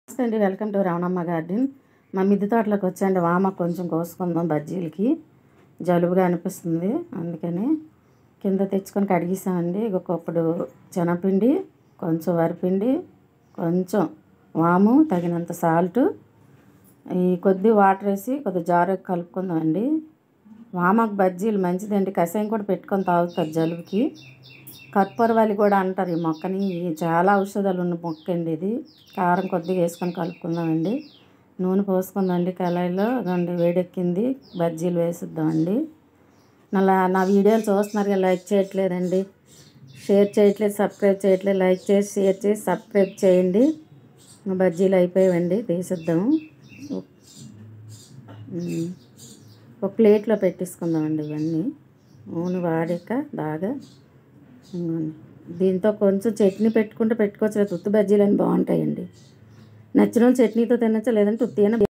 నమస్తే అండి, welcome to Ramanamma garden. మా మిద్దె తోటలోకి వచ్చండి వామ కొంచెం కోసుకుందాం బజ్జీలకి. జలుబుగా అనిపిస్తుంది, అందుకని కింద తెచ్చుకొని కడిగేసామండి. ఒకప్పుడు శనగపిండి, కొంచెం వరిపిండి, కొంచెం వాము, తగినంత సాల్ట్, ఈ కొద్ది వాటర్ వేసి కొద్ది జారుగా కలుపుకుందామండి. వామకు బజ్జీలు మంచిదండి, కషాయం కూడా పెట్టుకొని తాగుతారు జలుబుకి. కర్పూరవల్లి కూడా అంటారు ఈ మొక్కని. చాలా ఔషధాలు ఉన్న మొక్క అండి ఇది. కారం కొద్దిగా వేసుకొని కలుపుకుందామండి. నూనె పోసుకుందామండి కళాయిలో. రెండు వేడెక్కింది, బజ్జీలు వేసిద్దామండి. నా వీడియోలు చూస్తున్నారు కదా, లైక్ చేయట్లేదండి, షేర్ చేయట్లేదు, సబ్స్క్రైబ్ చేయట్లేదు. లైక్ చేసి షేర్ చేసి సబ్స్క్రైబ్ చేయండి. బజ్జీలు అయిపోయాయండి, తీసిద్దాము. ఒక ప్లేట్లో పెట్టేసుకుందామండి ఇవన్నీ. నూనె వాడాక బాగా దీంతో కొంచెం చట్నీ పెట్టుకుంటే పెట్టుకోవచ్చు, లేదా ఉత్తి బజ్జీలు అని బాగుంటాయండి. నచ్చిన వాళ్ళు చట్నీతో తినచ్చు, లేదంటే ఉత్తి అయినా